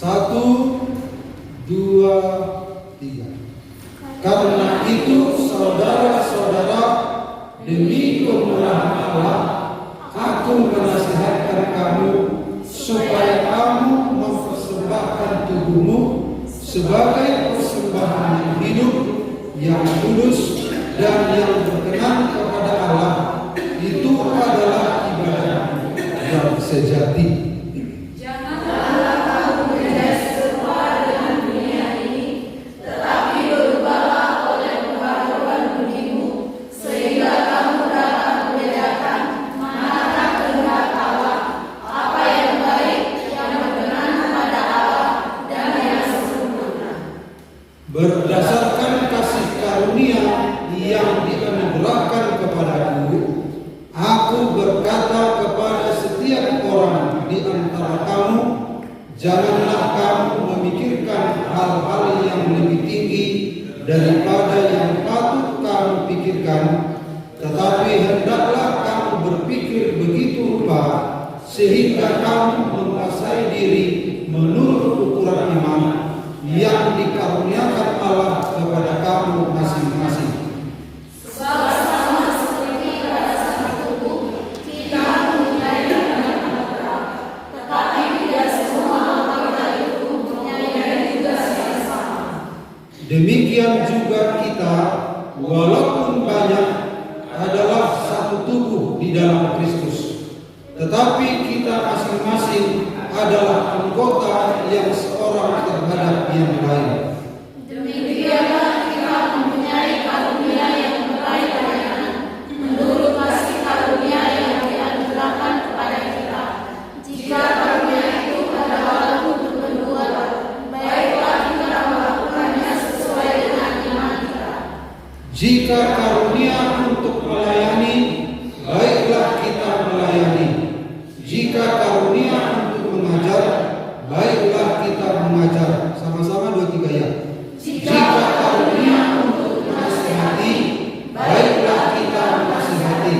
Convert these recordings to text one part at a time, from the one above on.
1, 2, 3. Karena itu saudara-saudara, demi kemurahan Allah, aku menasihatkan kamu supaya kamu mempersembahkan tubuhmu sebagai persembahan yang hidup, yang kudus, dan yang berkenan kepada Allah. Itu adalah ibadah yang sejati. Janganlah kamu menjadi serupa dengan dunia ini, tetapi berubahlah oleh pembaharuan budimu, sehingga kamu dapat membedakan manakah kehendak Allah, apa yang baik, yang berkenan kepada Allah, dan yang sempurna. Berdasarkan kasih karunia yang dianugerahkan kepadaku, aku berkata kepada setiap orang di antara kamu, janganlah kamu memikirkan hal-hal yang lebih tinggi daripada yang patut kamu pikirkan, tetapi hendaklah kamu berpikir begitu rupa sehingga kamu menguasai diri menurut ukuran iman yang dikaruniakan Allah kepada kamu masing-masing. Sebab sama seperti pada satu tubuh, kita mempunyai banyak anggota, tetapi tidak semua anggota itu mempunyai tugas yang sama. Demikian juga kita, walaupun banyak, adalah satu tubuh di dalam Kristus, tetapi kita masing-masing adalah anggota yang seorang terhadap yang lain. Demikianlah kita mempunyai karunia yang berlainan menurut kasih karunia yang dianugerahkan kepada kita. Jika karunia itu adalah untuk berbuat, baiklah kita melakukannya sesuai dengan iman kita. Jika karunia untuk melayani, baiklah kita melayani. Jika karunia untuk mengajar, baiklah kita mengajar. Sama-sama 2, 3 ya. Jika karunia untuk menasihati, baiklah kita menasihati.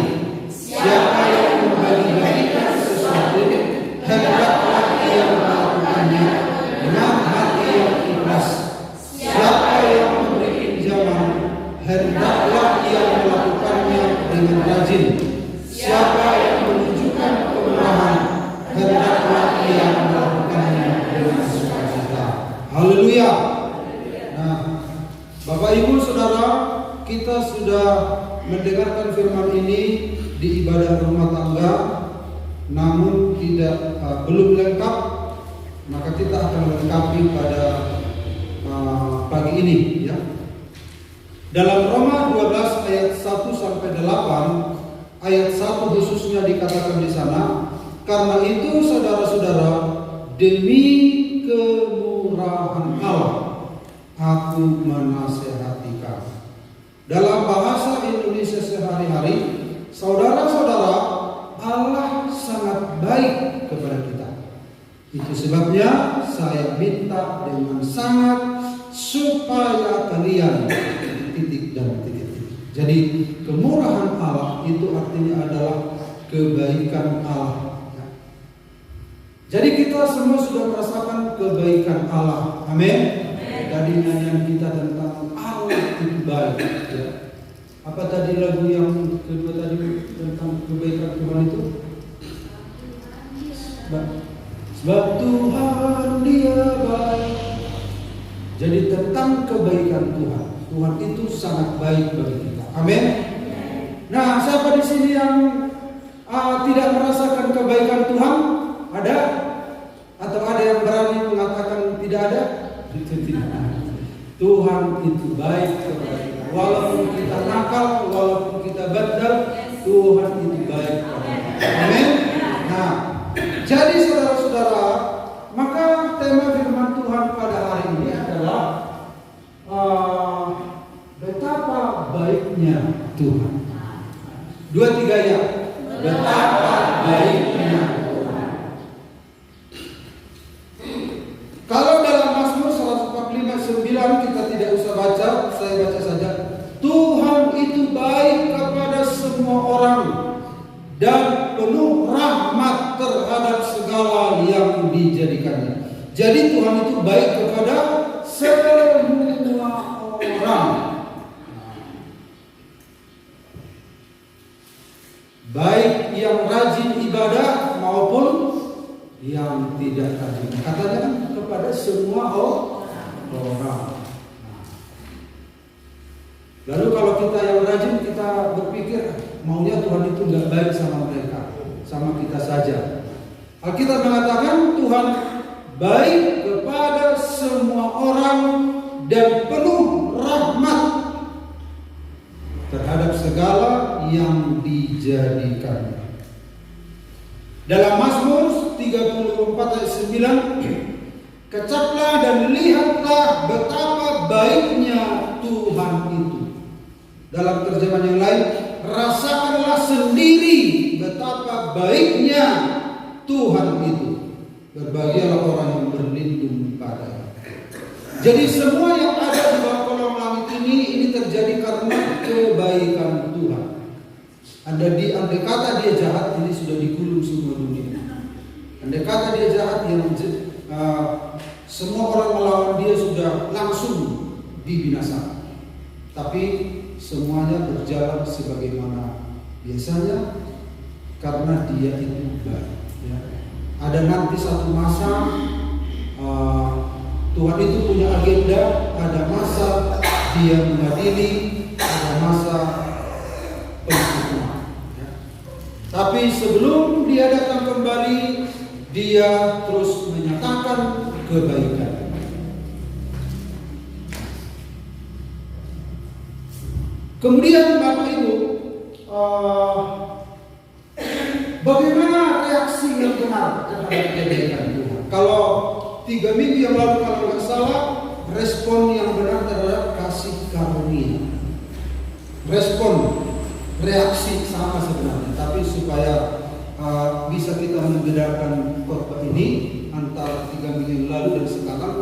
Siapa yang membagi-bagikan sesuatu, hendaklah ia melakukannya dengan hati yang ikhlas. Siapa yang memberi pinjaman, hendaklah ia melakukannya dengan rajin. Siapa yang menunjukkan kemurahan, hendaklah ia melakukannya dengan sukacita. Haleluya. Nah, Bapak Ibu Saudara, kita sudah mendengarkan firman ini di ibadah rumah tangga, namun belum lengkap, maka kita akan melengkapi pada pagi ini ya. Dalam Roma 12 ayat 1 sampai 8, ayat 1 khususnya dikatakan di sana, karena itu saudara-saudara, demi kemurahan Allah, aku menasehati kamu. Dalam bahasa Indonesia sehari-hari, saudara-saudara, Allah sangat baik kepada kita. Itu sebabnya saya minta dengan sangat supaya kalian titik dan titik. Jadi kemurahan Allah itu artinya adalah kebaikan Allah. Jadi kita semua sudah merasakan kebaikan Allah. Amin. Tadi nyanyian kita tentang Allah itu baik. Ya. Apa tadi lagu yang kedua tadi tentang kebaikan Tuhan itu? Sebab Tuhan Dia baik. Jadi tentang kebaikan Tuhan. Tuhan itu sangat baik bagi kita. Amin. Nah, siapa di sini yang tidak merasakan kebaikan Tuhan? Ada? Atau ada yang berani mengatakan tidak ada? Itu tidak ada. Tuhan itu baik kepada kita. Walaupun kita nakal, walaupun kita bandel, Tuhan itu baik kepada kita. Amin. Nah, jadi saudara-saudara, maka tema firman Tuhan pada hari ini adalah betapa baiknya Tuhan. 2, 3 ya. Betapa baiknya Tuhan. Kalau dalam Mazmur 145:9 kita tidak usah baca, saya baca saja. Tuhan itu baik kepada semua orang dan penuh rahmat terhadap segala yang dijadikannya. Jadi Tuhan itu baik kepada semua orang. Baik yang rajin ibadah maupun yang tidak rajin. Katanya kan kepada semua orang. Lalu kalau kita yang rajin, kita berpikir maunya Tuhan itu nggak baik sama mereka, sama kita saja. Alkitab mengatakan Tuhan baik kepada semua orang dan penuh rahmat terhadap segala yang dijadikannya. Dalam Mazmur 34 ayat 9, kecaplah dan lihatlah betapa baiknya Tuhan itu. Dalam terjemahan yang lain, rasakanlah sendiri betapa baiknya Tuhan itu. Berbahagialah orang yang berlindung padanya. Jadi semua yang ada di bawah kolong langit ini terjadi karena kebaikan Tuhan. Andai kata dia jahat, ini sudah digulung semua dunia. Andai kata dia jahat, semua orang melawan dia sudah langsung dibinasakan. Tapi semuanya berjalan sebagaimana biasanya karena dia itu baik. Ya. Ada nanti satu masa Tuhan itu punya agenda, ada masa dia mengadili, ada masa penghukuman. Ya. Tapi sebelum dia datang kembali, dia terus menyatakan kebaikan. Kemudian Bapak Ibu, bagaimana reaksi yang benar terhadap kebaikan Tuhan? Kalau 3 minggu yang lalu kalau nggak salah, respon yang benar terhadap kasih karunia. Respon, reaksi sama sebenarnya, tapi supaya bisa kita menggedarkan khotbah ini antara 3 minggu yang lalu dan sekarang,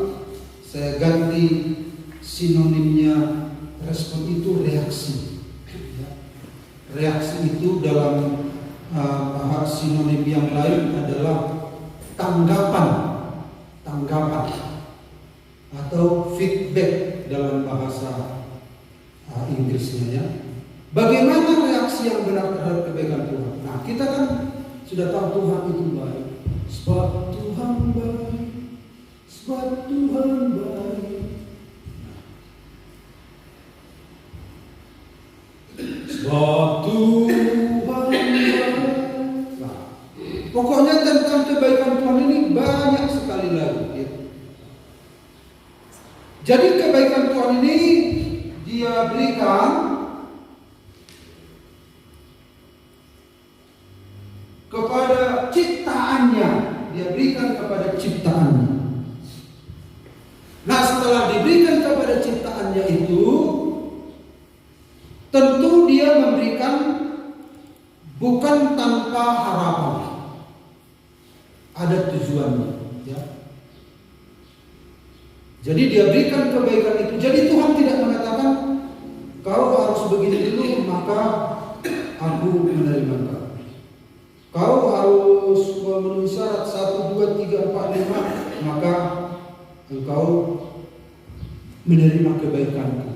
saya ganti sinonimnya. Respon itu reaksi. Reaksi itu dalam sinonim yang lain adalah tanggapan atau feedback dalam bahasa Inggrisnya ya. Bagaimana reaksi yang benar terhadap kebaikan Tuhan? Nah, kita kan sudah tahu Tuhan itu baik. Sebab Tuhan baik. Sebab Tuhan baik. Sebab Tuhan baik. Nah, pokoknya tentang kebaikan Tuhan ini banyak sekali lagi. Ya. Jadi kebaikan Tuhan ini dia berikan kepada ciptaannya. Dia berikan kepada ciptaannya. Nah, setelah diberikan kepada ciptaannya itu, tentu dia memberikan bukan tanpa harapan. Ada tujuannya, ya. Jadi dia berikan kebaikan itu. Jadi Tuhan tidak mengatakan kau harus begini dulu maka aku menerima kau. Kau harus memenuhi syarat 1, 2, 3, 4, 5 maka engkau menerima kebaikanku.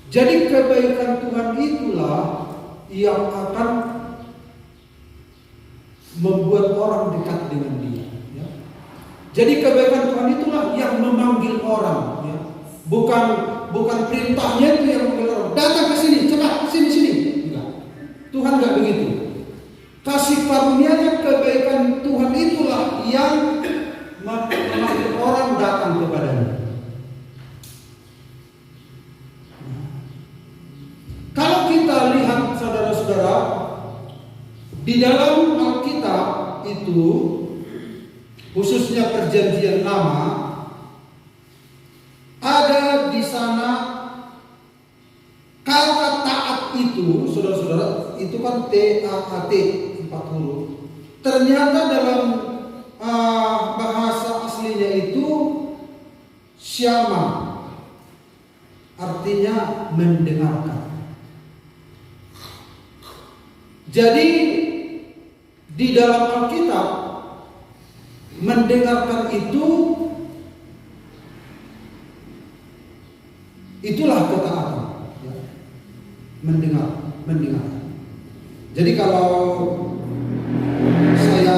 Jadi kebaikan Tuhan itulah yang akan membuat orang dekat dengan Dia. Ya. Jadi kebaikan Tuhan itulah yang memanggil orang. Ya. Bukan perintahnya itu yang memanggil orang. Datang ke sini, cepat sini. Enggak. Tuhan enggak begitu. Kasih karunia-Nya kebaikan Tuhan itulah yang memanggil orang datang kepadanya. Kalau kita lihat saudara-saudara, di dalam Alkitab itu, khususnya Perjanjian Lama, ada di sana kata taat itu, saudara-saudara, itu kan T-A-A-T, 4 huruf. Ternyata dalam bahasa aslinya itu syama, artinya mendengarkan. Jadi di dalam Alkitab mendengarkan itulah ketaatan. Ya. Mendengar. Jadi kalau saya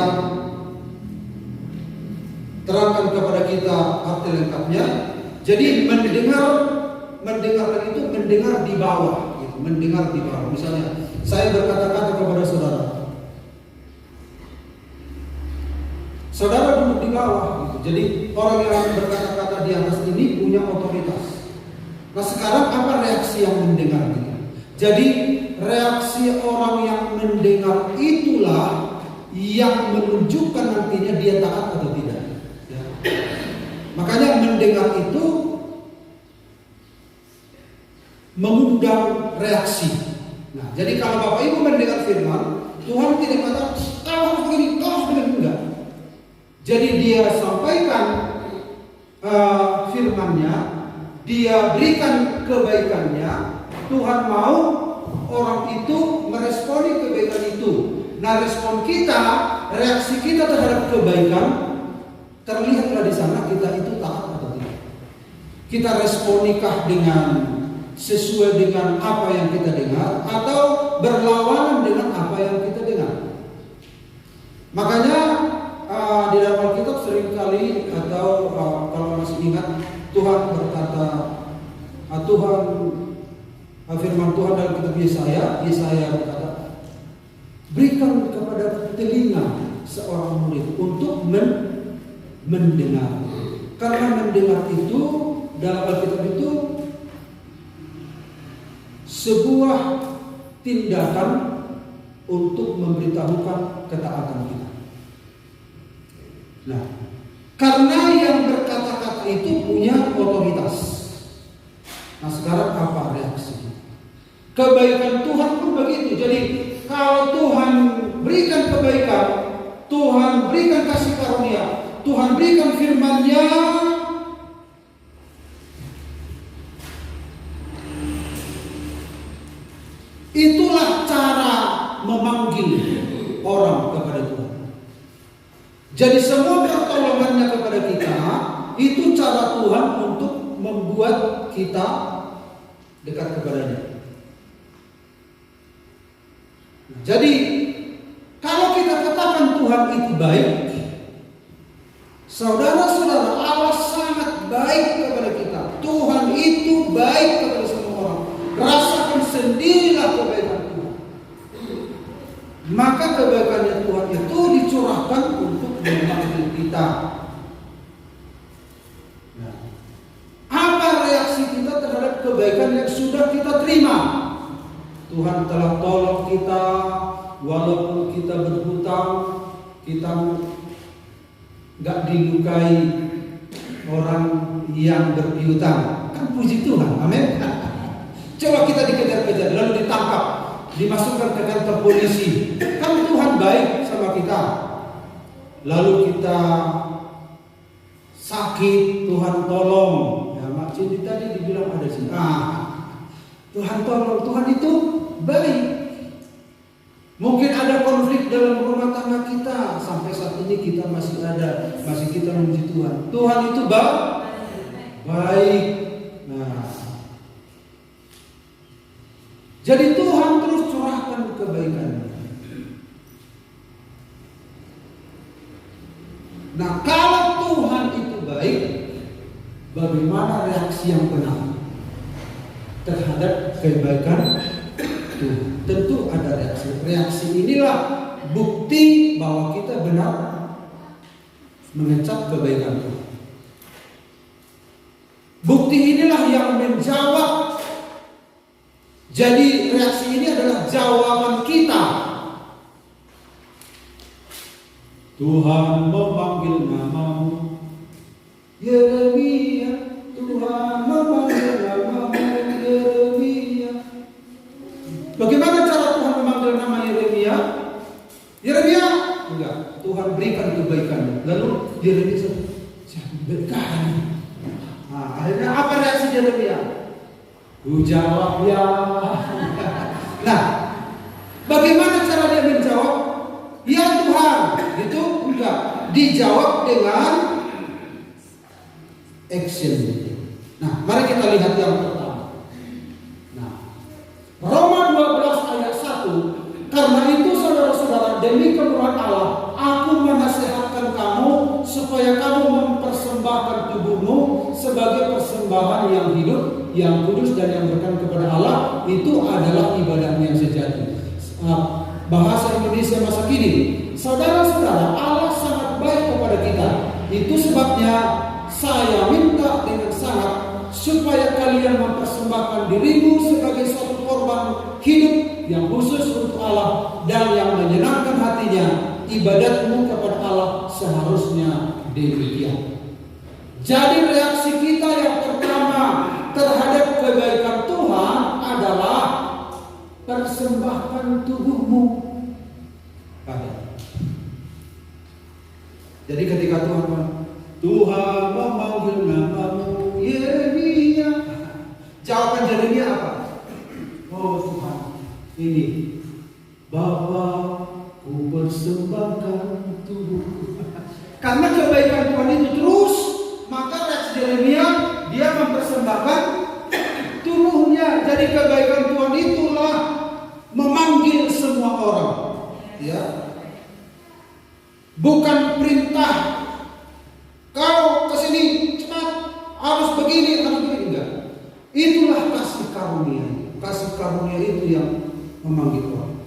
terangkan kepada kita arti lengkapnya, jadi mendengarkan itu mendengar di bawah, gitu. Mendengar di bawah. Misalnya saya berkata-kata kepada saudara, saudara duduk di bawah, gitu. Jadi orang yang berkata-kata di atas ini punya otoritas. Nah sekarang apa reaksi yang mendengar kita? Jadi reaksi orang yang mendengar itulah yang menunjukkan nantinya dia taat atau tidak. Ya. Makanya mendengar itu mengundang reaksi. Nah, jadi kalau Bapak Ibu mendengar firman, Tuhan tidak kata kau harus begini, enggak. Jadi dia sampaikan firman-Nya, dia berikan kebaikannya. Tuhan mau orang itu meresponi kebaikan itu. Nah, respon kita, reaksi kita terhadap kebaikan terlihatlah di sana kita itu taat atau tidak. Kita responikah dengan sesuai dengan apa yang kita dengar atau berlawanan dengan apa yang kita dengar. Makanya di dalam Alkitab seringkali atau kalau masih ingat Tuhan berkata, firman Tuhan dalam kitab Yesaya berkata, berikan kepada telinga seorang murid untuk mendengar. Karena mendengar itu dalam Alkitab itu sebuah tindakan untuk memberitahukan ketaatan kita. Nah, karena yang berkata-kata itu punya otoritas. Nah, sekarang apa reaksi? Kebaikan Tuhan pun begitu. Jadi kalau Tuhan berikan kebaikan, Tuhan berikan kasih karunia, Tuhan berikan firman-Nya, itulah cara memanggil orang kepada Tuhan. Jadi semua pertolongannya kepada kita itu cara Tuhan untuk membuat kita dekat kepadanya. Jadi kalau kita katakan Tuhan itu baik, saudara-saudara, Allah sangat baik kepada kita. Tuhan itu baik kepada semua orang. Rasakan sendirilah kebaikan Tuhan. Maka kebaikannya Tuhan itu dicurahkan untuk memanggil kita. Nah, apa reaksi kita terhadap kebaikan yang sudah kita terima? Tuhan telah tolong kita, walaupun kita berhutang, kita nggak dilukai orang yang berpiutang. Kan puji Tuhan, amin. Coba kita dikejar-kejar, lalu ditangkap, dimasukkan ke kantor polisi. Kan Tuhan baik sama kita. Lalu kita sakit, Tuhan tolong. Ya, Mak Cindy tadi dibilang ada sini. Tuhan tolong, Tuhan itu baik. Mungkin ada konflik dalam rumah tangga kita, sampai saat ini kita masih kita memuji Tuhan. Tuhan itu baik. Nah, jadi Tuhan terus curahkan kebaikan. Nah, kalau Tuhan itu baik, bagaimana reaksi yang benar terhadap kebaikan Tuhan? Tentu ada reaksi. Reaksi inilah bukti bahwa kita benar mengecap kebaikan Tuhan. Bukti inilah yang menjawab. Jadi reaksi ini adalah jawaban kita. Tuhan memanggil namamu, Yeremia. Tuhan memanggil namamu, Yeremia. Bagaimana cara Tuhan memanggil nama Yeremia? Yeremia, enggak. Tuhan berikan kebaikan. Lalu Yeremia berkah. Nah, akhirnya apa reaksi Yeremia? Ku jawab ya. Nah, bagaimana cara dia menjawab? Ya Tuhan, itu enggak. dijawab dengan action. Nah, mari kita lihat yang pertama. Nah, Roma 12 ayat 1. Karena itu saudara-saudara, demi kemurahan Allah, aku menasihatkan kamu supaya kamu mempersembahkan tubuhmu sebagai persembahan yang hidup, yang kudus dan yang berkenan kepada Allah. Itu adalah ibadah yang sejati. Bahasa Indonesia masa kini. Saudara-saudara, Allah sangat baik kepada kita. Itu sebabnya saya minta dengan sangat supaya kalian mempersembahkan dirimu sebagai suatu korban hidup yang khusus untuk Allah dan yang menyenangkan hatinya. Ibadatmu kepada Allah seharusnya demikian. Jadi reaksi kita yang pertama terhadap kebaikan Tuhan adalah persembahkan tubuhmu pada. Jadi ketika Tuhan memanggil namamu Yeremia, jawaban Yeremia apa? Oh Tuhan, ini Bapa, ku persembahkan tubuhku. Karena kebaikan Tuhan itu terus, maka reaksi Yeremia, dia mempersembahkan tubuhnya. Jadi kebaikan Tuhan itulah memanggil semua orang, ya. Bukan perintah kau kesini cepat, harus begini, enggak. Itulah kasih karunia. Kasih karunia itu yang memanggil orang.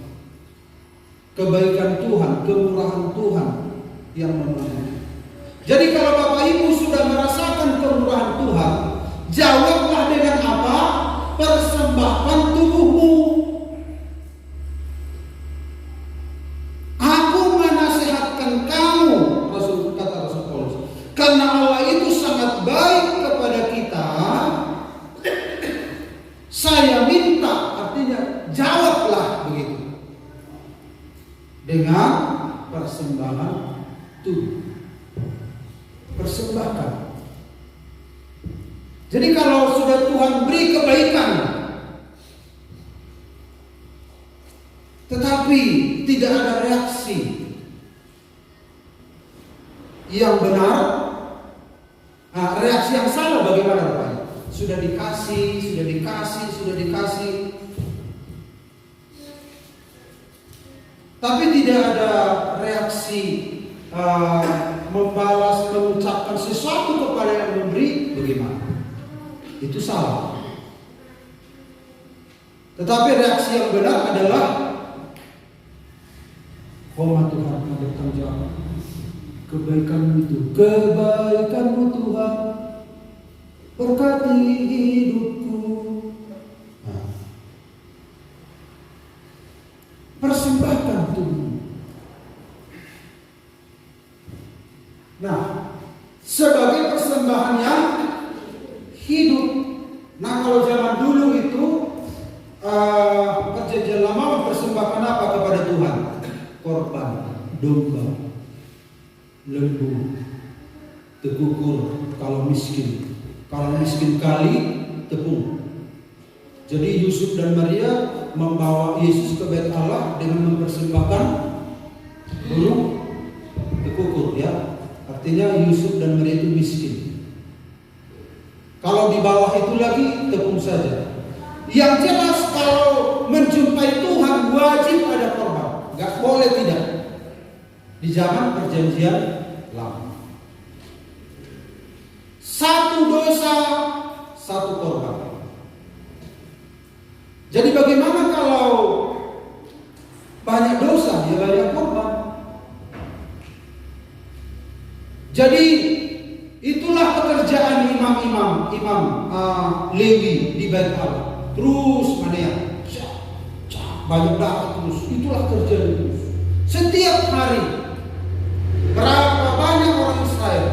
Kebaikan Tuhan, kemurahan Tuhan yang memanggil. Jadi kalau Bapak Ibu sudah merasakan kemurahan Tuhan, jawablah dengan apa? Persembahkan tubuhmu. Aku menasihatkan kamu, kata Rasul Paulus, karena Allah itu sangat baik kepada kita. Saya minta, artinya jawablah begitu, dengan persembahan tubuh. Persembahkan. Jadi kalau sudah Tuhan beri kebaikan, tetapi tidak ada reaksi yang benar, reaksi yang salah bagaimana Bapak? Sudah dikasih, tapi tidak ada reaksi membalas, mengucapkan sesuatu kepada yang memberi, bagaimana? Itu salah. Tetapi reaksi yang benar adalah hormat Tuhan, bertanggung jawab. Kebaikanmu Tuhan, berkati hidupku. Persembahkan tubuh. Nah, sebagai persembahan yang hidup. Nah, kalau zaman dulu itu perjanjian lama mempersembahkan apa kepada Tuhan? Korban, domba, lembu, tekukur kalau miskin. Kalau miskin kali, tepung. Jadi Yusuf dan Maria membawa Yesus ke bait Allah dengan mempersembahkan burung tekukur, ya. Artinya Yusuf dan Maria itu miskin. Kalau di bawah itu lagi tepung saja. Yang jelas kalau menjumpai Tuhan wajib ada korban, nggak boleh tidak. Di zaman perjanjian lama, satu dosa, satu korban. Jadi bagaimana kalau banyak dosa, ya banyak korban. Jadi itulah pekerjaan imam Lewi di bait Allah. Terus banyak dapat terus. Itulah kerjaan itu. Setiap hari berapa banyak orang Israel.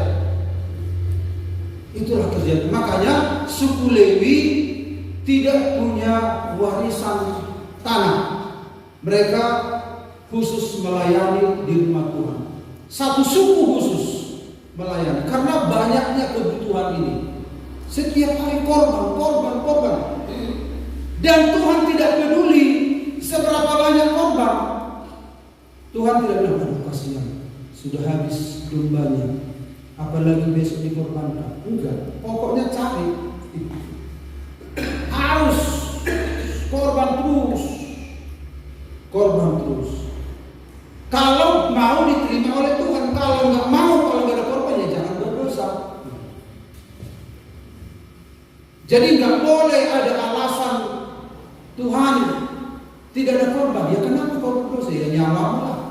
Itulah kerjaan. Makanya suku Lewi tidak punya warisan tanah. Mereka khusus melayani di rumah Tuhan. Satu suku khusus melayani karena banyaknya kebutuhan ini. Setiap hari korban. Dan Tuhan tidak peduli seberapa banyak korban. Tuhan tidak bilang, kasihan, sudah habis dombanya, apalagi besok dikorbankan. Enggak, pokoknya cari. Harus korban terus. Kalau mau diterima oleh Tuhan, kalau nggak mau, kalau nggak ada korban ya jangan berdosa. Jadi nggak boleh ada alasan Tuhan tidak ada korban. Ya kenapa kau berdosa? Ya nyawamu.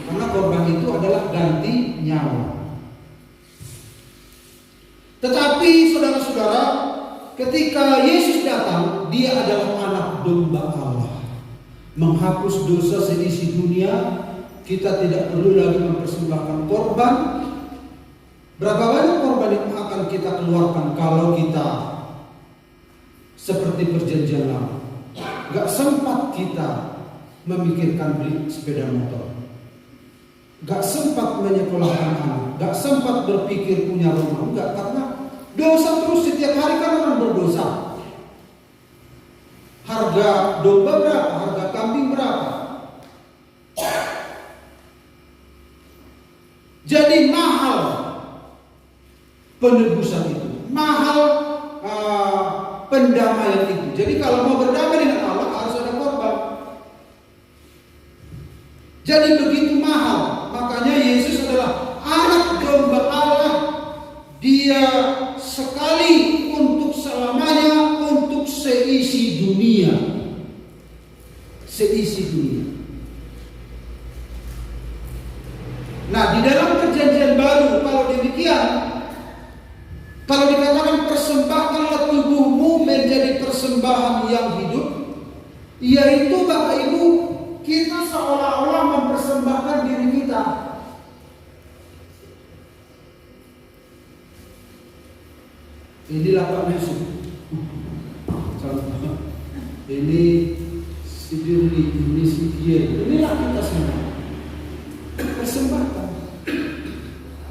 Karena korban itu adalah ganti nyawa. Tetapi saudara-saudara, ketika Yesus datang, dia adalah anak domba Allah, menghapus dosa seisi dunia. Kita tidak perlu lagi mempersembahkan korban. Berapa banyak korban yang akan kita keluarkan kalau kita seperti perjanjian lama? Gak sempat kita memikirkan beli sepeda motor, gak sempat menyekolahkan anak, gak sempat berpikir punya rumah, enggak, karena dosa terus setiap hari kan orang berdosa. Harga domba berapa? Harga kambing berapa? Jadi mahal penebusan itu, mahal pendamaian itu. Jadi kalau mau berdamai dengan Allah harus ada korban. Jadi begitu mahal. Makanya Yesus adalah anak domba Allah. Dia sekali untuk selamanya, untuk seisi dunia. Seisi dunia. Nah, di dalam perjanjian baru, kalau demikian, kalau dikatakan persembahkanlah tubuhmu menjadi persembahan yang hidup, yaitu Bapak Ibu, kita seolah-olah mempersembahkan diri kita. Inilah Pak Yusuf. Ini si Dirli, ini si Dier. Inilah kita semua. Persembahkan.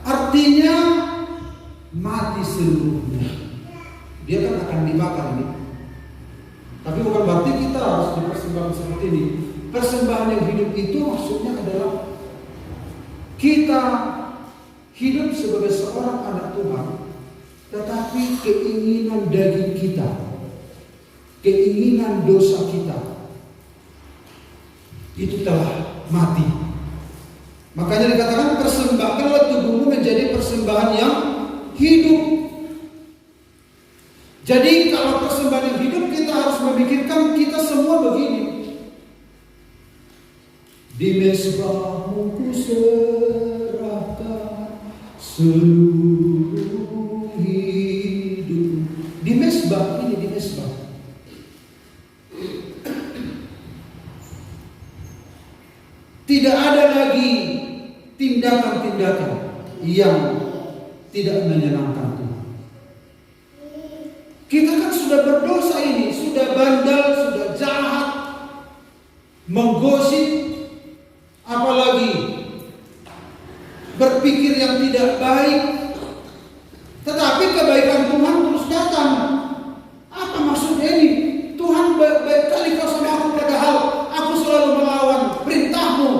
Artinya mati seluruhnya. Dia kan akan dibakar ini. Tapi bukan berarti kita harus dipersembahkan seperti ini. Persembahan yang hidup itu maksudnya adalah kita hidup sebagai seorang anak Tuhan, tetapi keinginan daging kita, keinginan dosa kita itu telah mati. Makanya dikatakan persembahkanlah tubuhmu menjadi persembahan yang hidup. Jadi kalau persembahan yang hidup, kita harus memikirkan kita semua begini. Di mezbahmu ku serahkan seluruh hidup. Di mezbah ini, di mezbah. Tidak ada lagi tindakan-tindakan yang tidak menyenangkan Tuhan. Kita kan sudah berdosa ini, sudah bandel, sudah jahat, menggosip, apalagi berpikir yang tidak baik. Tetapi kebaikan Tuhan terus datang. Apa maksudnya ini? Tuhan baik kali kau sama aku, padahal aku selalu melawan perintahmu.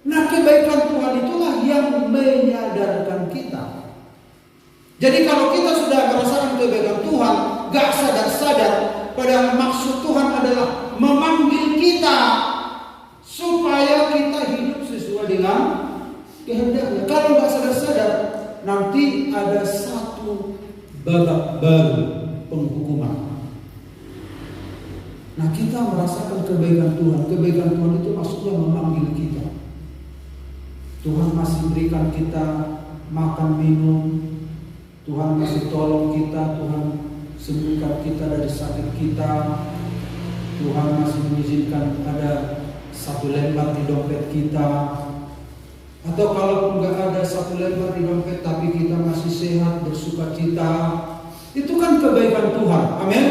Nah, kebaikan Tuhan itulah yang menyadarkan kita. Jadi kalau kita sudah merasakan kebaikan Tuhan, gak sadar-sadar, padahal maksud Tuhan adalah memanggil kita supaya kita hidup sesuai dengan kehendaknya. Kalau gak sadar-sadar, nanti ada satu babak baru penghukuman. Nah, kita merasakan kebaikan Tuhan. Kebaikan Tuhan itu maksudnya memanggil kita. Tuhan masih berikan kita makan minum, Tuhan masih tolong kita, Tuhan sembuhkan kita dari sakit kita, Tuhan masih mengizinkan ada satu lembar di dompet kita. Atau kalaupun gak ada satu lembar di dompet tapi kita masih sehat, bersuka cita, itu kan kebaikan Tuhan. Amin.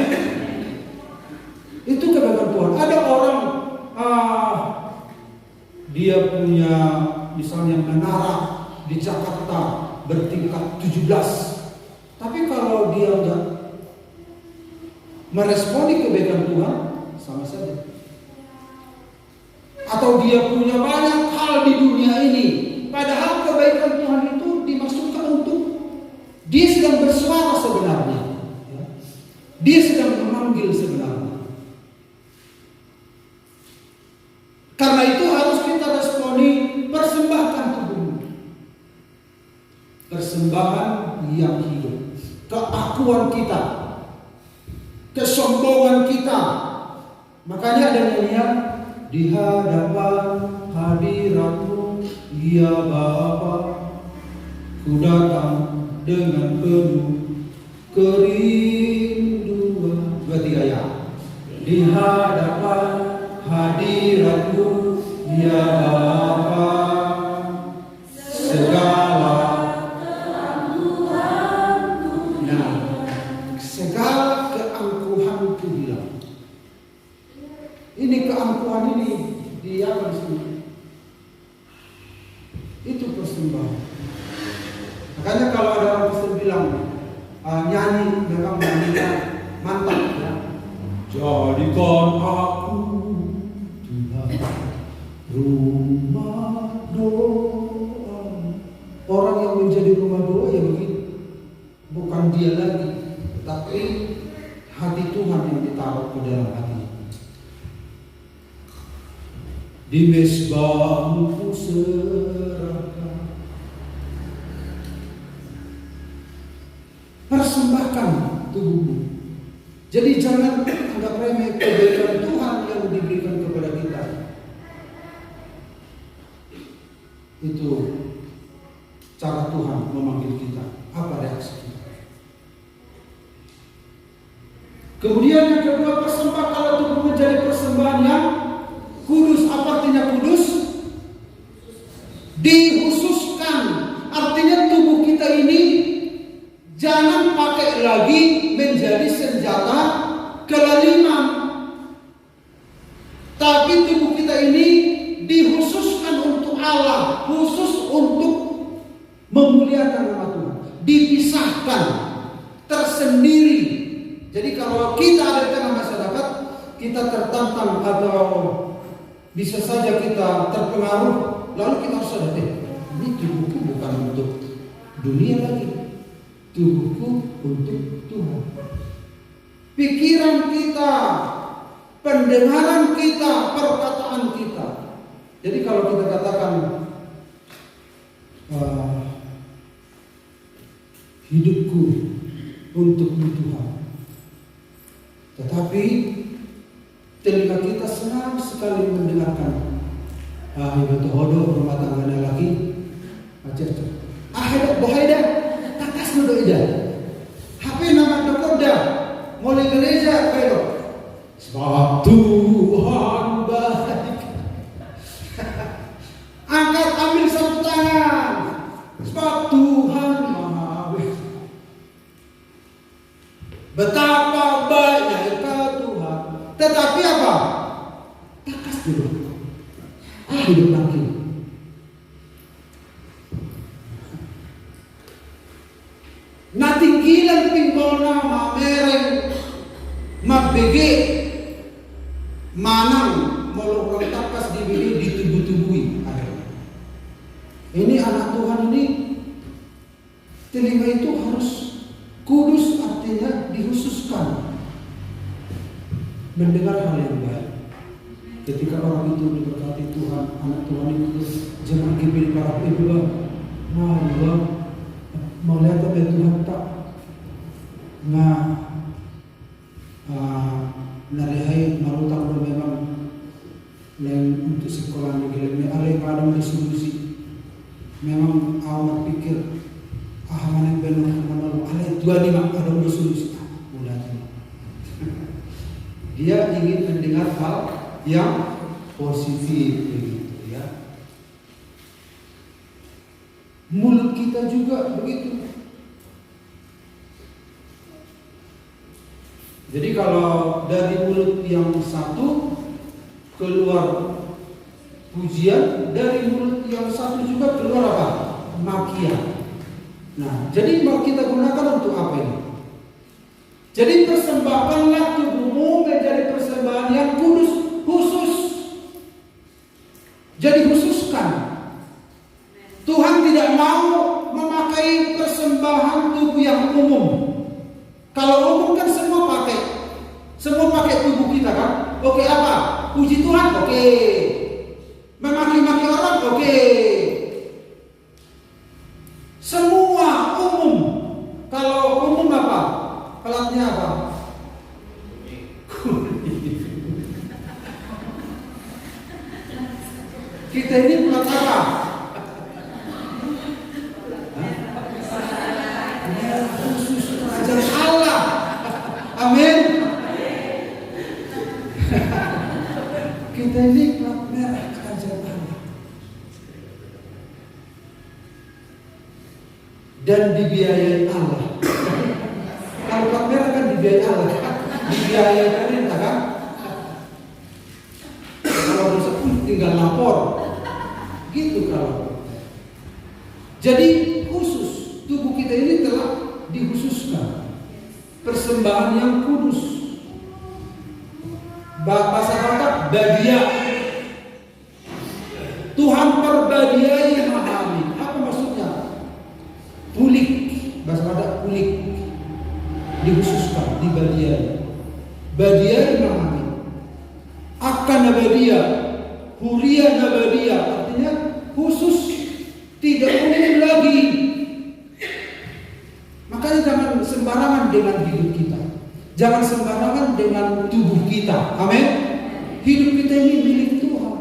Itu kebaikan Tuhan. Ada orang dia punya misalnya menara di Jakarta bertingkat 17, tapi kalau dia enggak meresponi kebaikan Tuhan, sama saja. Atau dia punya banyak hal di dunia ini, padahal persembahan yang hidup. Keakuan kita, kesombongan kita. Makanya ada nyanyian, di hadapan hadiratmu ya Bapa, ku datang dengan penuh kerinduan. 2-3 ya. Di hadapan hadiratmu ya Bapa, segala keangkuhanku hilang. Ini keangkuhan ini dia bersih. Itu persembahan. Makanya kalau ada orang Kristen bilang nyanyi memang nyanyinya mantap ya. Jadikan aku Tuhan rumah doa. Orang yang menjadi rumah doa ya begitu. Bukan dia lagi, tapi hati Tuhan yang ditaruh ke dalam hati. Di mezbahmu ku serahkan. Persembahkan tubuhmu. Jadi jangan anggap remeh kebaikan Tuhan yang diberikan kepada kita. Itu cara Tuhan memanggil kita. Apa reaksi kita? Kemudian yang kedua, persembahkan kalau tubuh menjadi persembahan yang kudus. Apa artinya kudus? Dikhususkan. Artinya tubuh kita ini jangan pakai lagi menjadi senjata kelaliman. Tapi tubuh kita ini dikhususkan untuk Allah, khusus untuk memuliakan nama Tuhan. Dipisahkan, tersendiri. Jadi kalau kita ada di tengah masyarakat, kita tertantang atau bisa saja kita terpengaruh, lalu kita harus sadar, ini tubuhku bukan untuk dunia lagi, tubuhku untuk Tuhan. Pikiran kita, pendengaran kita, perkataan kita. Jadi kalau kita katakan hidupku untuk Tuhan, tetapi telinga kita senang sekali mendengarkan betul hodo rumah tangganya lagi aja. Bohida tatas nudo ida. HP nama dokoda mulai gereja kayak sebab Tuhan baik. Angkat ambil satu tangan. Sebab Tuhan maha baik. Betapa baiknya Tuhan. Tetapi apa? Takas dulu. Hidup lagi. Natinggilan pinggona mamereng mabege manang molong takas dibeli ditubuh-tubuhi. Ini anak Tuhan ini telinga itu harus kudus, artinya dikhususkan mendengar hal yang baik. Ketika orang itu diberkati Tuhan, anak Tuhan itu jangan kipil para kedua, mau lihat apa Tuhan tak, narihai marutang do memang lain untuk sekolah negeri, alai pada resolusi, memang awak pikir mana benar mana alai dua ni mak ada resolusi, mulai dia ingin mendengar hal yang positif begitu ya. Mulut kita juga begitu. Jadi kalau dari mulut yang satu keluar pujian, dari mulut yang satu juga keluar apa? Makian. Nah, jadi mau kita gunakan untuk apa ini? Jadi persembahkanlah tubuhmu menjadi persembahan yang kudus, khusus. Jadi khususkan. Tuhan tidak mau memakai persembahan tubuh yang umum. Kalau umum kan semua pakai. Semua pakai tubuh kita kan. Oke apa? Puji Tuhan, oke. Memaki-maki orang, oke. Semua Kita ini plat apa? Khusus kerajaan Allah. Amin. Kita ini plat merah kerajaan Allah. Dan dibiayai Allah. Kalau plat merah kan dibiayai Allah. Dibiayai pemerintah kan? Kalau dosa pun tinggal lapor. Gitu kalau. Jadi khusus tubuh kita ini telah dikhususkan. Persembahan yang kudus. Bahasa Batak badia. Tuhan perbadiai mahami. Apa maksudnya? Pulik. Bahasa Batak pulik. Dikhususkan, dibadiai. Badiai mahami. Akan nabadia, huria nabadia, artinya khusus, tidak umum lagi. Makanya jangan sembarangan dengan hidup kita, jangan sembarangan dengan tubuh kita. Amin. Hidup kita ini milik Tuhan.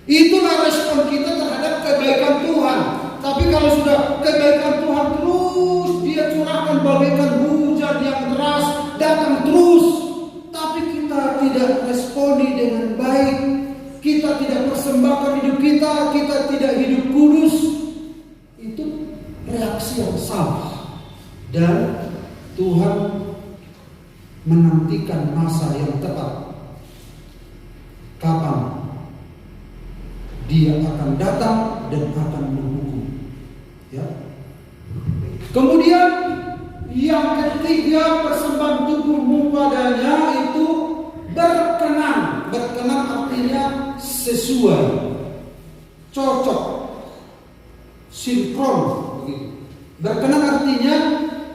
Itulah respon kita terhadap kebaikan Tuhan. Tapi kalau sudah kebaikan Tuhan terus Dia curahkan bagaikan hujan yang deras, datang terus. Kita tidak responi dengan baik, kita tidak persembahkan hidup kita tidak hidup kudus, itu reaksi yang salah. Dan Tuhan menantikan masa yang tepat kapan Dia akan datang dan akan menghukum. Ya. Kemudian yang ketiga, persembahan tubuhmu padanya itu berkenan. Berkenan artinya sesuai, cocok, sinkron begitu. Berkenan artinya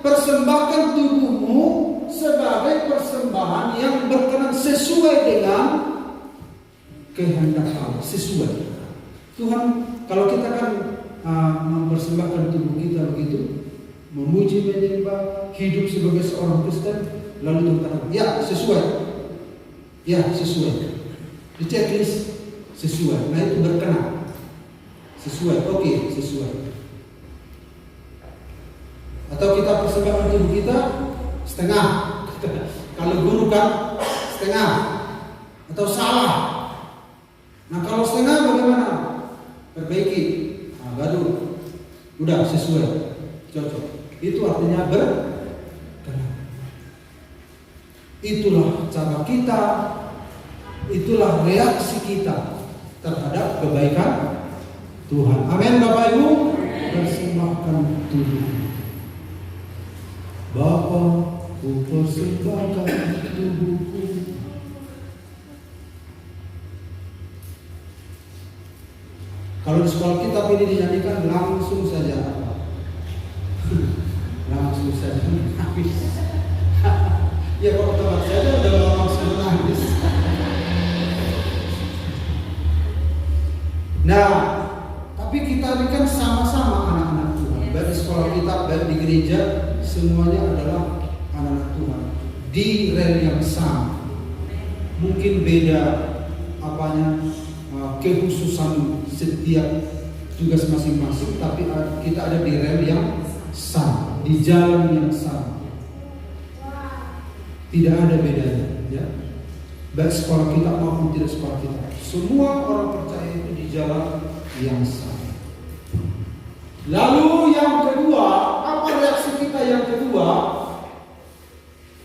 persembahkan tubuhmu sebagai persembahan yang berkenan sesuai dengan kehendak Allah, sesuai. Tuhan, kalau kita kan mempersembahkan tubuh kita begitu, memuji, menyembah, hidup sebagai seorang Kristen, lalu Tuhan katakan, ya sesuai. Ya sesuai. Di checklist sesuai. Nah itu berkenan. Sesuai. Oke, sesuai. Atau kita persembahkan tubuh kita setengah. Kalau guru kan setengah. Atau salah. Nah kalau setengah bagaimana? Perbaiki. Nah, baru udah sesuai. Cocok. Itu artinya berkenan. Itulah cara kita, itulah reaksi kita terhadap kebaikan Tuhan. Amin Bapak Ibu. Persembahkan tubuh. Bapa, ku persembahkan tubuhku. Kalau di sekolah kitab ini dinyanyikan langsung saja. Langsung saja habis. Ya kalau tempat saya udah langsung nangis. Nah, tapi kita ini kan sama-sama anak-anak Tuhan. Baik di sekolah kitab, baik di gereja, semuanya adalah anak-anak Tuhan. Di rel yang sama. Mungkin beda apanya, kekhususan setiap tugas masing-masing, tapi kita ada di rel yang sama, di jalan yang sama. Tidak ada bedanya, ya. Baik sekolah kita maupun tidak sekolah kita, semua orang percaya itu di jalan yang sama. Lalu yang kedua, apa reaksi kita yang kedua?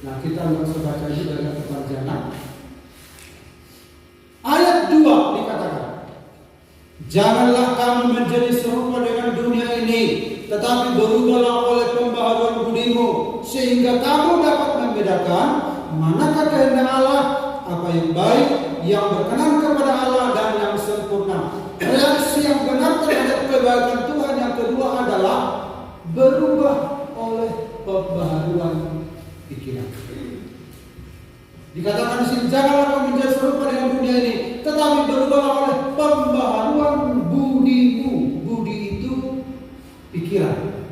Nah, kita langsung baca aja dari kepanjangan. Ayat 2 dikatakan, janganlah kamu menjadi serupa dengan dunia ini, tetapi berubahlah oleh pembaharuan budimu, sehingga kamu dapat membedakan manakah kehendak Allah, apa yang baik, yang berkenan kepada Allah, dan yang sempurna. Reaksi yang benar terhadap kebaikan Tuhan yang kedua adalah berubah oleh pembaharuan pikiran. Dikatakan di sini, janganlah kamu menjadi serupa dengan dunia ini, tetapi berubahlah oleh pembaharuan budimu. Budi itu pikiran.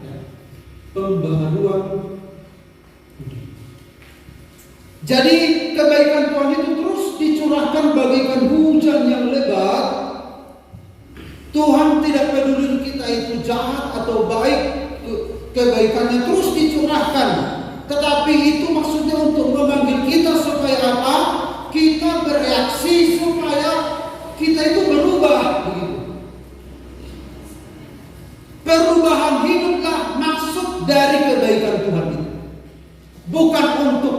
Pembaharuan budi. Jadi kebaikan Tuhan itu terus dicurahkan dicurahkan bagaikan hujan yang lebat. Tuhan tidak peduli kita itu jahat atau baik, kebaikannya terus dicurahkan. Tetapi itu maksudnya untuk memanggil kita supaya apa? Kita bereaksi supaya kita itu berubah, begitu. Perubahan hiduplah maksud dari kebaikan Tuhan itu. Bukan untuk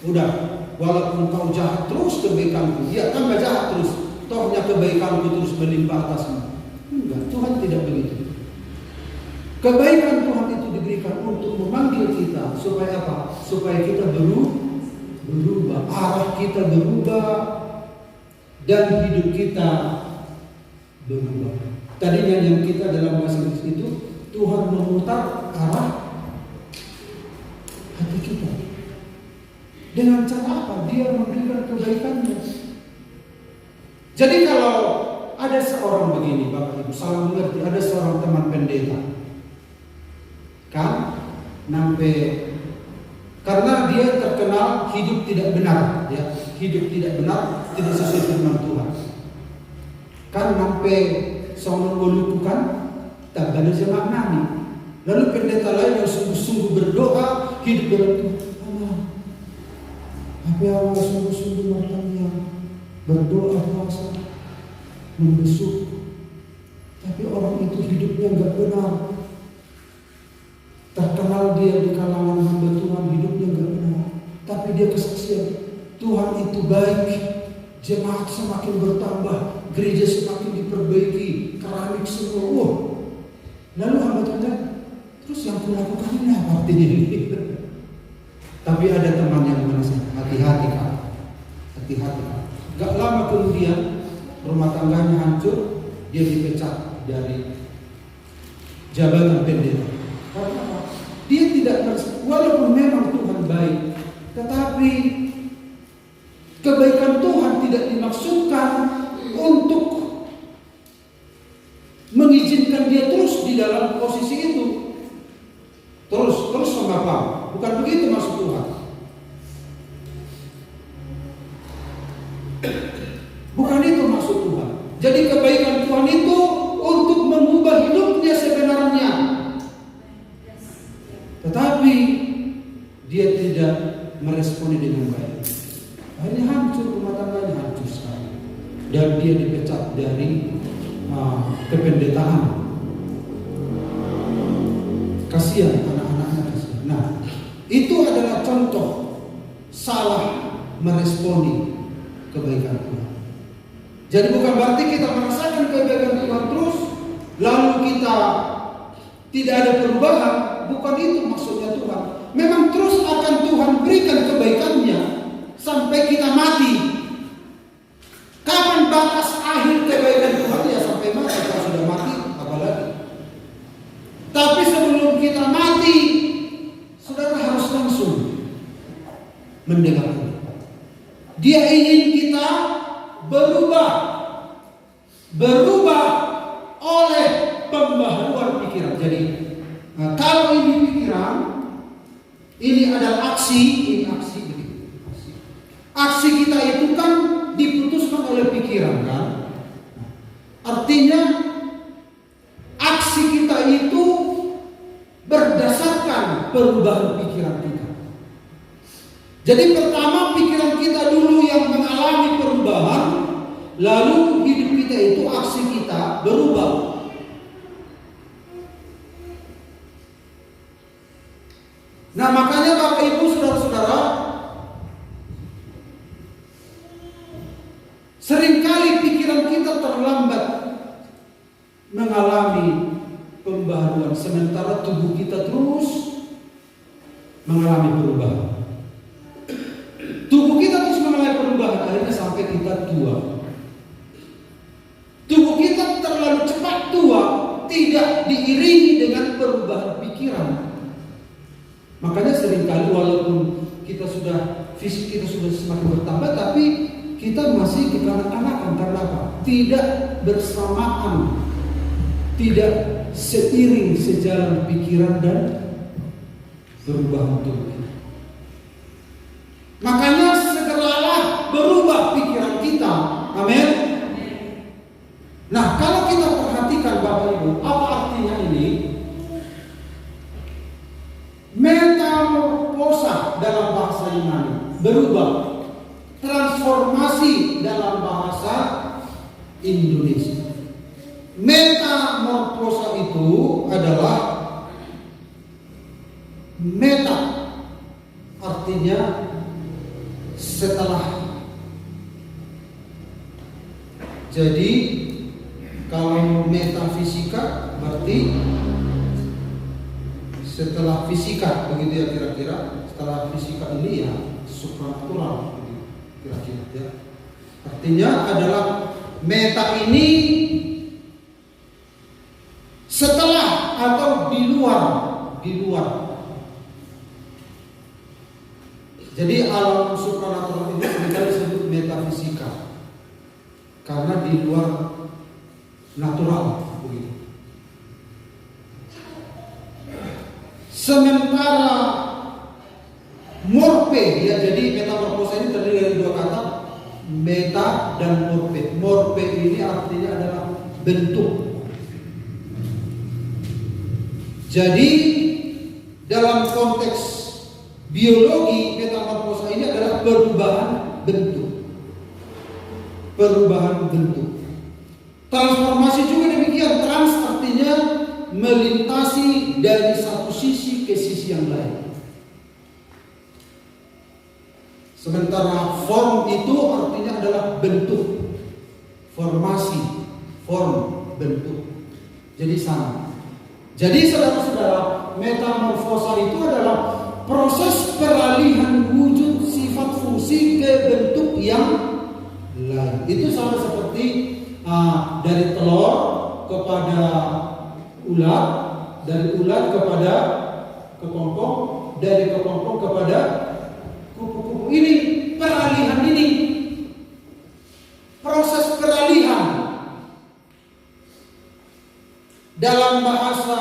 udah, walaupun kau jahat terus kebaikanku, ya tambah jahat terus, tohnya kebaikanku terus melimpah atasmu. Enggak, Tuhan tidak begitu. Kebaikan Tuhan itu diberikan untuk memanggil kita supaya apa? Supaya kita berubah, arah kita berubah, dan hidup kita berubah. Tadinya yang kita dalam bahasa Inggris itu, Tuhan memutar arah hati kita. Dengan cara apa? Dia memberikan kebaikannya. Jadi kalau ada seorang begini, Bapak Ibu, salah mengerti, ada seorang teman pendeta, kan, karena dia terkenal hidup tidak benar, ya, hidup tidak benar, tidak sesuai firman Tuhan. Kan sampai sono lupukan, tak ada jemaah nani. Lalu pendeta lain yang sungguh-sungguh berdoa, hidup dalam Tuhan. Apa yang sungguh-sungguh matanya berdoa puasa, membesuk, tapi orang itu hidupnya enggak benar. Terkenal dia di kalangan hamba Tuhan, hidupnya enggak benar. Tapi dia kesaksian, Tuhan itu baik, jemaat semakin bertambah, gereja semakin diperbaiki, keramik semua. Wah. Lalu hamba Tuhan, terus yang kulakukan ini apa artinya ini? Tapi ada teman yang menasihat, hati-hati Kak, hati-hati Kak. Gak lama kemudian rumah tangganya hancur, dia dipecat dari jabatan pendeta. Karena apa? Dia tidak, walaupun memang Tuhan baik, tetapi kebaikan Tuhan tidak dimaksudkan untuk mengizinkan dia terus di dalam posisi itu. Terus mengapa? Bukan begitu maksud Tuhan. Bukan itu maksud Tuhan. Jadi kebaikan Tuhan itu untuk mengubah hidupnya sebenarnya. Tetapi dia tidak meresponi dengan baik. Akhirnya hancur, rumah tangganya hancur sekali. Dan dia dipecat dari kependetaan. Kasihan anak-anaknya, kasihan. Nah, itu adalah contoh salah meresponi kebaikan Tuhan. Jadi bukan berarti kita merasakan kebaikan Tuhan terus, lalu kita tidak ada perubahan. Bukan itu maksudnya Tuhan. Memang terus akan Tuhan berikan kebaikannya sampai kita mati. Kapan batas akhir kebaikan Tuhan? Ya sampai mati. Kalau sudah mati, apalagi. Tapi sebelum kita mati, saudara harus langsung mendengar. Dia ingin kita berubah oleh pembaharuan pikiran. Jadi kalau ini pikiran, ini adalah aksi, ini aksi begitu. Aksi kita itu kan diputuskan oleh pikiran, kan? Artinya aksi kita itu berdasarkan perubahan pikiran kita. Jadi pertama pikiran kita dulu yang mengalami perubahan, lalu hidup kita itu aksi kita berubah. Nah makanya Bapak Ibu saudara-saudara, seringkali pikiran kita terlambat mengalami pembaharuan, sementara tubuh kita terus mengalami perubahan. Tubuh kita terus mengalami perubahan, akhirnya sampai kita tua. Tubuh kita terlalu cepat tua, tidak diiringi dengan perubahan pikiran. Makanya seringkali walaupun kita sudah fisik kita sudah semakin bertambah, tapi kita masih kekanak-kanakan. Karena apa? Tidak bersamaan, tidak seiring sejalan pikiran dan perubahan tubuh kita. Makanya segeralah berubah pikiran Nah, kalau kita perhatikan Bapak Ibu, apa artinya ini? Metamorfosa dalam bahasa Yunani, berubah, transformasi dalam bahasa Indonesia. Metamorfosa itu adalah meta, artinya setelah. Jadi kalau metafisika berarti setelah fisika, begitu ya kira-kira. Setelah fisika ini ya supranatural, kira-kira ya. Artinya adalah meta ini setelah atau di luar. Jadi alam supranatural ini kita disebut metafisika karena di luar natural, begitu. Sementara morpe, ya, jadi metamorfosa ini terdiri dari dua kata, meta dan morpe. Morpe ini artinya adalah bentuk. Jadi dalam konteks biologi, metamorfosa ini adalah perubahan bentuk. Perubahan bentuk. Transformasi juga demikian. Trans artinya melintasi dari satu sisi ke sisi yang lain. Sementara form itu artinya adalah bentuk. Formasi, form, bentuk. Jadi sama. Jadi saudara-saudara, metamorfosa itu adalah proses peralihan wujud sifat fungsi ke bentuk yang lain. Itu sama seperti dari telur kepada ulat, dari ulat kepada kepompong, dari kepompong kepada kupu-kupu. Ini peralihan, ini proses peralihan. Dalam bahasa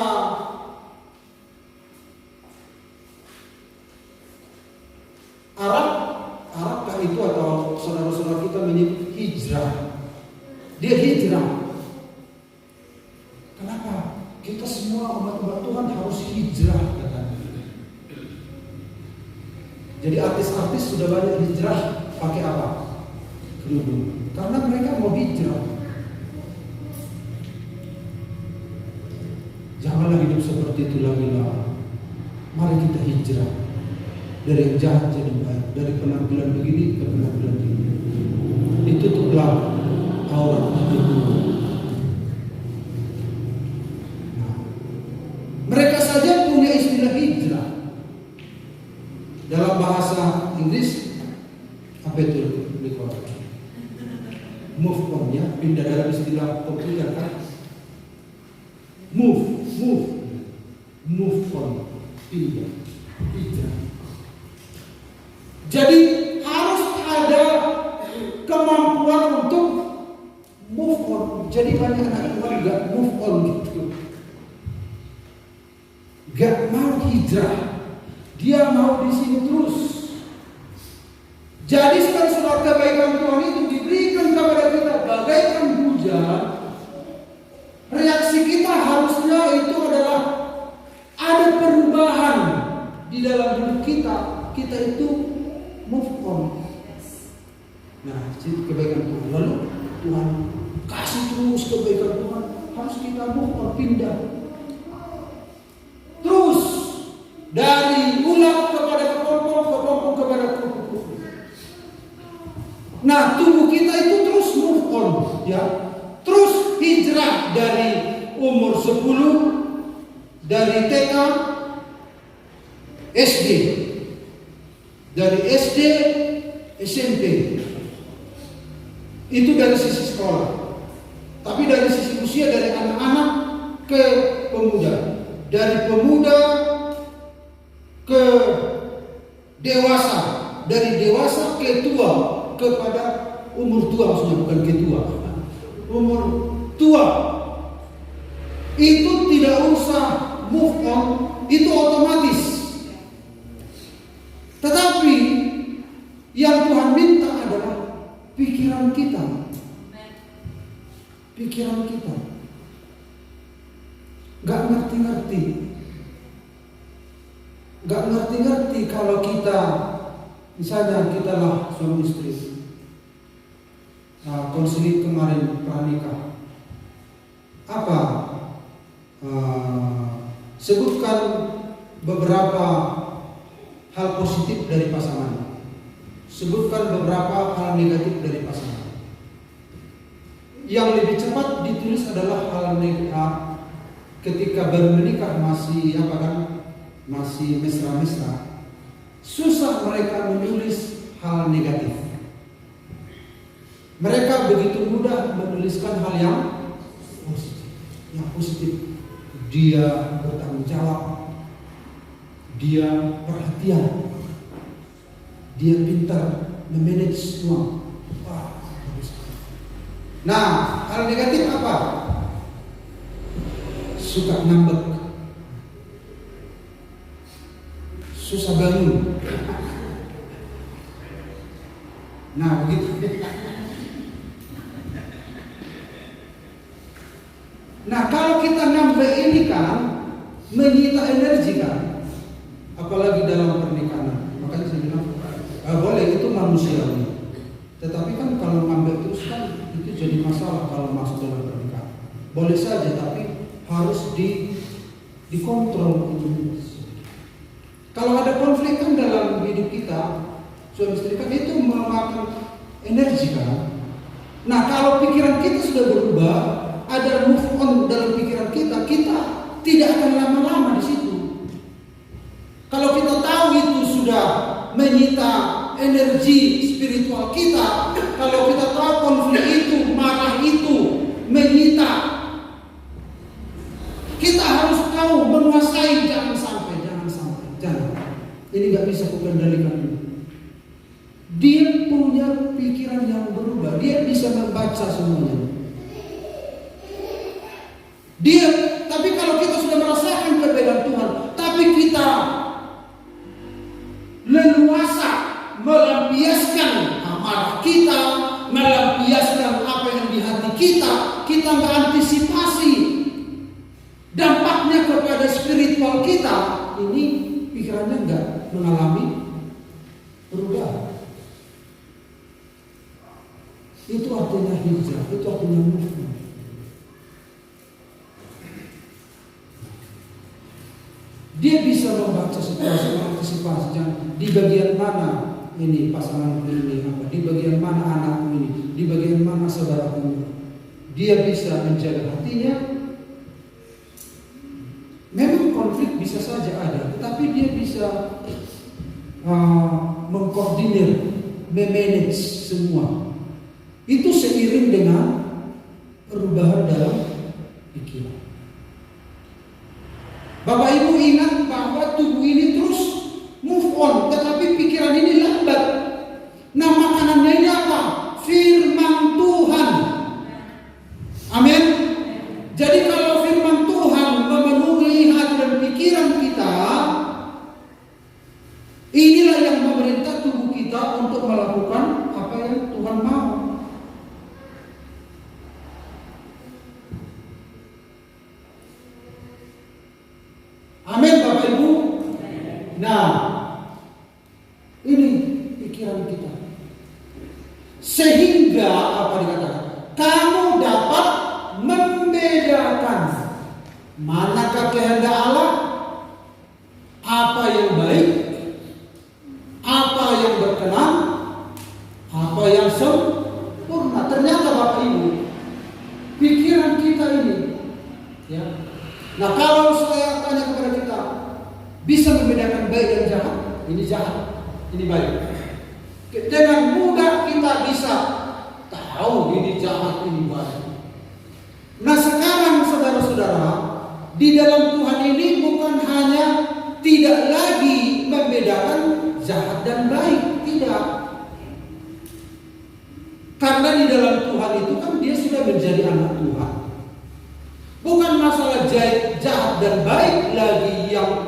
Arabkah itu atau saudara-saudara kita menyebut hijrah. Dia hijrah. Kenapa? Kita semua umat Tuhan harus hijrah, katanya. Jadi artis-artis sudah banyak hijrah pakai apa? Kerudung. Karena mereka mau hijrah. Janganlah hidup seperti itu lagi lah. Mari kita hijrah dari yang jahat jadi baik, dari penampilan begini ke penampilan begini. Ditutuplah aurat itu. Mereka saja punya istilah hijrah. Dalam bahasa Inggris apa itu? Move on, ya, pindah dalam istilah komputer kan. Move on, pindah, hijrah. Jadi harus ada kemampuan untuk move on. Jadi banyak anak Tuhan gak move on gitu. Gak mau hijrah, dia mau di sini terus. Jadi saudara-saudara, kebaikan Tuhan itu diberikan kepada kita bagaikan hujan. Reaksi kita harusnya itu adalah ada perubahan di dalam hidup kita. Kita itu move on. Nah, itu kebaikan Tuhan. Lalu Tuhan kasih terus kebaikan Tuhan. Harus kita move on, pindah. Terus dari ulat kepada kepompong, kepompong kepada kupu-kupu. Nah, tubuh kita itu terus move on, ya. Terus hijrah dari umur 10, dari TK, SD. Dari SD, SMP. Itu dari sisi sekolah. Tapi dari sisi usia, dari anak-anak ke pemuda. Dari pemuda ke dewasa, dari dewasa ke tua, kepada umur tua, maksudnya bukan ke tua, umur tua. Itu tidak usah move on, itu otomatis. Tetapi yang Tuhan minta adalah pikiran kita. pikiran kita. Gak ngerti-ngerti kalau kita, misalnya kita lah suami istri, konseling kemarin pranikah, apa? Sebutkan beberapa hal positif dari pasangan, sebutkan beberapa hal negatif dari pasangan. Yang lebih cepat ditulis adalah hal negatif. Ketika baru menikah masih mesra-mesra, susah mereka menulis hal negatif. Mereka begitu mudah menuliskan hal yang positif. Yang positif, dia bertanggung jawab, dia perhatian, dia pintar memanage uang. Wah, bagus. Nah, hal negatif apa? Suka ngambek, susah bangun. Nah, begitu. Nah, kalau kita ngambek ini kan menyita energi kan, apalagi dalam pernikahan. Makanya saya bilang boleh, itu manusiawi. Tetapi kan kalau ngambek terus kan itu jadi masalah kalau masuk dalam pernikahan. Boleh saja, tapi harus dikontrol itu. Kalau ada konflik kan dalam hidup kita, suami istri kan, itu memakan energi kan. Nah, kalau pikiran kita sudah berubah, ada move on dalam pikiran kita, kita tidak akan lama-lama di situ. Kalau kita tahu itu sudah menyita energi spiritual kita, kalau kita tahu konflik itu, marah itu menyita, kita harus tahu menguasai, jangan sampai. Ini nggak bisa kukendalikan. Dia punya pikiran yang berubah, dia bisa membaca semuanya. Tapi kalau kita sudah merasakan kebenaran Tuhan, tapi kita leluasa melampiaskan amarah kita, melampiaskan apa yang di hati kita nggak antisipasi dampaknya kepada spiritual kita, ini pikirannya nggak mengalami perubahan. Itu artinya hijrah, itu artinya movement. Dia bisa membaca situasi, mengantisipasi di bagian mana ini pasanganku ini, apa di bagian mana anakku ini, di bagian mana saudaraku ini. Dia bisa menjaga hatinya. Memang konflik bisa saja ada, tetapi dia bisa mengkoordinir, memanage semua. Itu seiring dengan perubahan dalam pikiran. Bapak Ibu ingat bahwa tubuh ini terus move on, tetapi pikiran ini lambat. Nah, makanannya ini apa? Firman Tuhan. Amin. Jadi kalau firman Tuhan memenuhi hati dan pikiran kita, inilah yang memerintah tubuh kita untuk melakukan apa yang Tuhan mau. Amin Bapak Ibu. Nah, ini pikiran kita. Sehingga apa dikatakan? Kamu dapat membedakan manakah kehendak Allah, apa yang baik, apa yang berkenan, apa yang sempurna. Ternyata Bapak Ibu, pikiran kita ini, ya. Nah, kalau saya tanya kepada kita, bisa membedakan baik dan jahat? Ini jahat, ini baik. Dengan mudah kita bisa tahu ini jahat, ini baik. Nah, sekarang saudara-saudara, di dalam Tuhan ini bukan hanya tidak lagi membedakan jahat dan baik, tidak. Karena di dalam Tuhan itu kan dia sudah menjadi anak Tuhan. Bukan masalah jahat dan baik lagi yang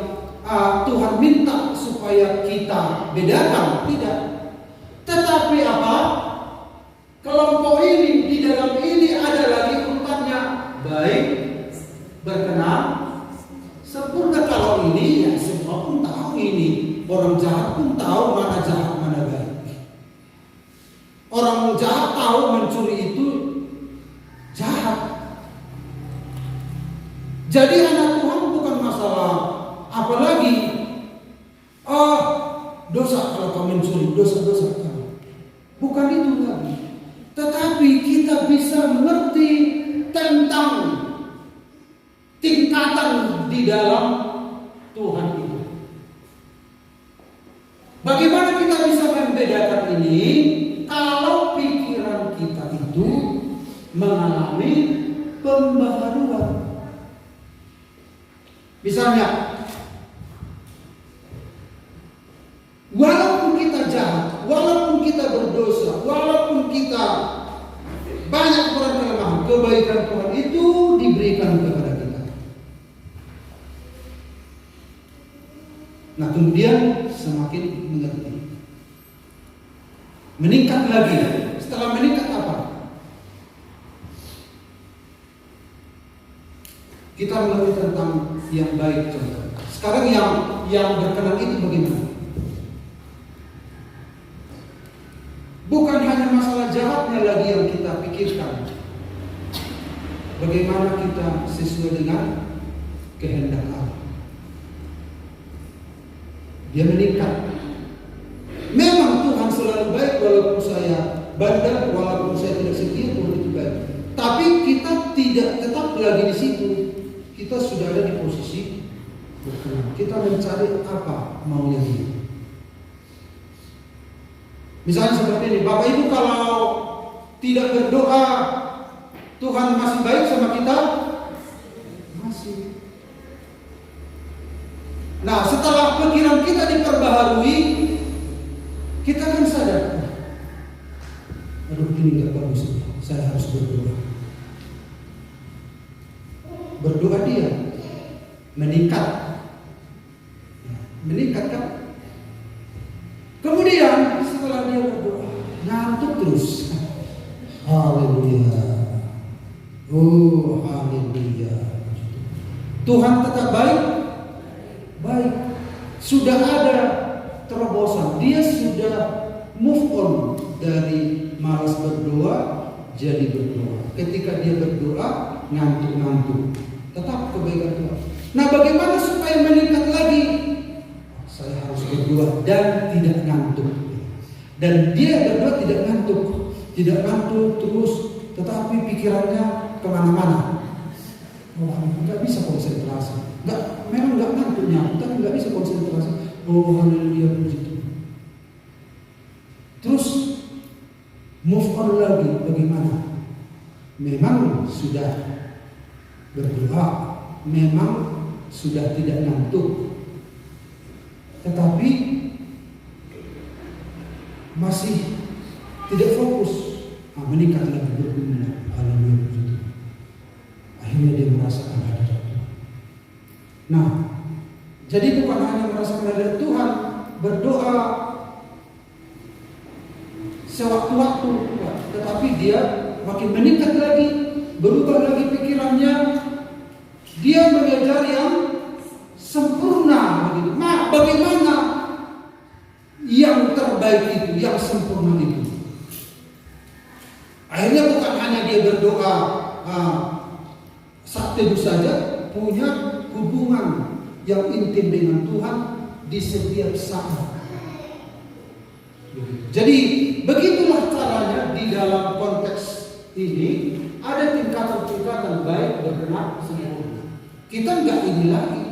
Tuhan minta supaya kita bedakan, tidak. Tetapi apa? Kelompok ini, di dalam ini ada lagi Orang jahat tahu mencuri itu jahat. Jadi anak Tuhan bukan masalah apalagi dosa kalau kau mencuri, dosa-dosa kau. Bukan itu lagi. Tetapi kita bisa mengerti tentang tingkatan di dalam Tuhan itu. Bagaimana kita bisa membedakan ini? Kalau pikiran kita itu mengalami pembaharuan. Misalnya, walaupun kita jahat, walaupun kita berdosa, walaupun kita banyak kurang kelemahan, kebaikan Tuhan itu diberikan kepada kita. Nah, kemudian semakin mengerti. Meningkat lagi. Setelah meningkat apa? Kita mengerti tentang yang baik contoh. Sekarang yang berkenan itu bagaimana? Bukan hanya masalah jahatnya lagi yang kita pikirkan. Bagaimana kita sesuai dengan kehendak Allah. Dia meningkat. Memang Tuhan selalu baik walaupun saya bandel, walaupun saya tidak setia, Tuhan itu baik. Tapi kita tidak tetap lagi di situ. Kita sudah ada di posisi berkenan. Kita mencari apa maunya dia. Misalnya seperti ini, Bapak Ibu kalau tidak berdoa, Tuhan masih baik sama kita? Masih. Nah, setelah pikiran kita diperbaharui, kita akan sadar, aduh ini gak bagus, saya harus berdoa. Berdoa dia meningkat, meningkat kan? Kemudian setelah dia berdoa, ngantuk terus. Haleluya. Oh haleluya. Tuhan tetap baik, baik. Sudah ada terobosan. Dia sudah move on dari malas berdoa jadi berdoa. Ketika dia berdoa ngantuk-ngantuk, tetap kebaikan Tuhan. Nah, bagaimana supaya meningkat lagi? Saya harus berdoa dan tidak ngantuk. Dan dia berdoa tidak ngantuk terus, tetapi pikirannya kemana-mana. Oh, nggak bisa konsentrasi. Memang nggak ngantuknya, tapi nggak bisa konsentrasi. Oh, haleluya, puji Tuhan. Terus move on lagi, bagaimana? Memang sudah berdoa, memang sudah tidak ngantuk, tetapi masih tidak fokus. Meningkat lagi berguna. Haleluya, puji Tuhan. Akhirnya dia merasakan hadirat Tuhan. Nah, jadi bukan hanya merasakan hadirat Tuhan, berdoa sewaktu-waktu, tetapi dia makin meningkat lagi, berubah lagi pikirannya. Dia mengejar yang sempurna. Nah, bagaimana yang terbaik itu, yang sempurna itu? Akhirnya bukan hanya dia berdoa saat teduh saja, punya hubungan yang intim dengan Tuhan di setiap saat. Jadi begitulah caranya di dalam konteks ini ada tingkatan-tingkatan baik, berkenan, sempurna. Kita enggak ini lagi.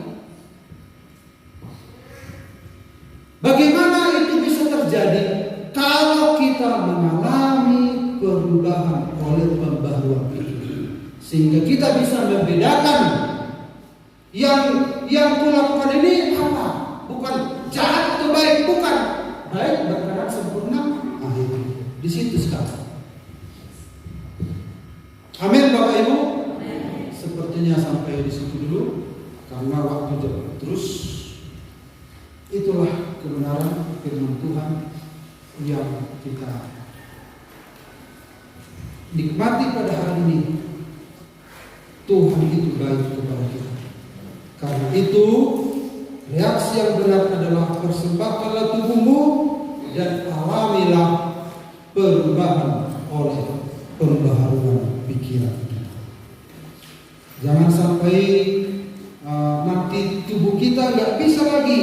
Bagaimana itu bisa terjadi? Kalau kita mengalami perubahan oleh pembaharuan pikiran, sehingga kita bisa membedakan yang kulakukan ini apa? Bukan jahat atau baik, bukan. Baik, berkenan, sempurna. Di situ sekarang. Amin, Bapak Ibu. Sepertinya sampai di situ dulu karena waktu jauh. Terus itulah kebenaran firman Tuhan yang kita nikmati pada hari ini. Tuhan itu baik kepada kita. Karena itu reaksi yang benar adalah persembahkanlah tubuhmu dan alamilah perubahan oleh pembaharuan pikiran kita. Jangan sampai nanti tubuh kita nggak bisa lagi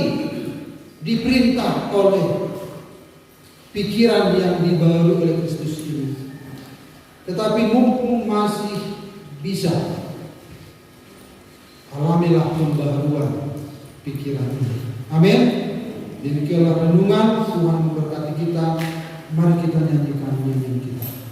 diperintah oleh pikiran yang dibaharui oleh Kristus ini. Tetapi mumpung masih bisa, alamilah pembaharuan pikiran ini. Amin. Demikianlah renungan. Tuhan memberkati kita. Mari kita nyanyikan nyanyian kita.